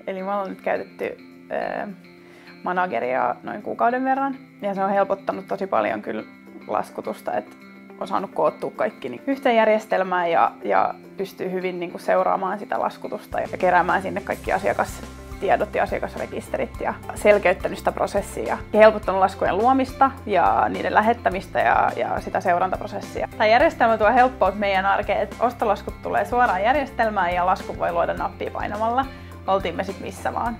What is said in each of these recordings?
Eli me ollaan nyt käytetty manageria noin kuukauden verran ja se on helpottanut tosi paljon kyllä laskutusta, että on saanut koottua kaikki niin yhteen järjestelmään ja pystyy hyvin niin kuin seuraamaan sitä laskutusta ja keräämään sinne kaikki asiakastiedot ja asiakasrekisterit ja selkeyttänyt sitä prosessia ja helpottanut laskujen luomista ja niiden lähettämistä ja sitä seurantaprosessia. Tämä järjestelmä tuo helppoutta meidän arkeen, että ostolaskut tulee suoraan järjestelmään ja lasku voi luoda nappia painamalla, oltiin me sitten missä vaan.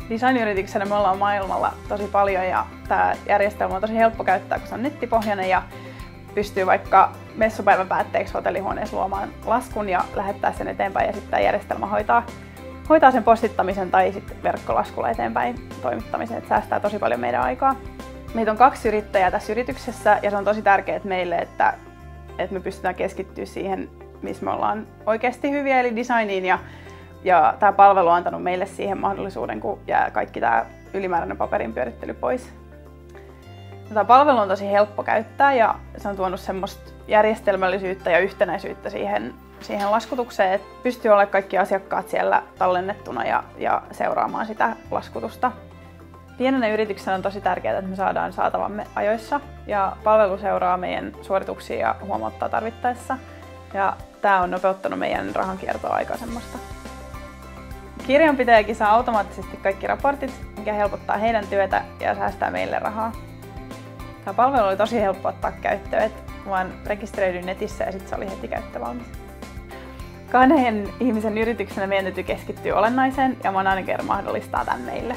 Designyrityksenä me ollaan maailmalla tosi paljon ja tämä järjestelmä on tosi helppo käyttää, kun se on nettipohjainen ja pystyy vaikka messupäivän päätteeksi hotellihuoneessa luomaan laskun ja lähettää sen eteenpäin ja sitten tämä järjestelmä hoitaa sen postittamisen tai sitten verkkolaskulla eteenpäin toimittamisen, että säästää tosi paljon meidän aikaa. Meitä on 2 yrittäjää tässä yrityksessä ja se on tosi tärkeää meille, että me pystytään keskittyä siihen, missä me ollaan oikeasti hyviä, eli designiin ja tämä palvelu on antanut meille siihen mahdollisuuden, kun jää kaikki tämä ylimääräinen paperin pyörittely pois. Tämä palvelu on tosi helppo käyttää ja se on tuonut semmoista järjestelmällisyyttä ja yhtenäisyyttä siihen laskutukseen, että pystyy olemaan kaikki asiakkaat siellä tallennettuna ja seuraamaan sitä laskutusta. Pienenä yrityksenä on tosi tärkeää, että me saadaan saatavamme ajoissa ja palvelu seuraa meidän suorituksia ja huomauttaa tarvittaessa. Ja tämä on nopeuttanut meidän rahankiertoa aikaisemmasta. Kirjanpitäjäkin saa automaattisesti kaikki raportit, mikä helpottaa heidän työtä ja säästää meille rahaa. Tämä palvelu oli tosi helppo ottaa käyttöön, että vaan rekisteröidyin netissä ja sitten se oli heti käyttövalmis. 2 ihmisen yrityksenä meidän täytyy keskittyä olennaiseen ja Manager mahdollistaa tämän meille.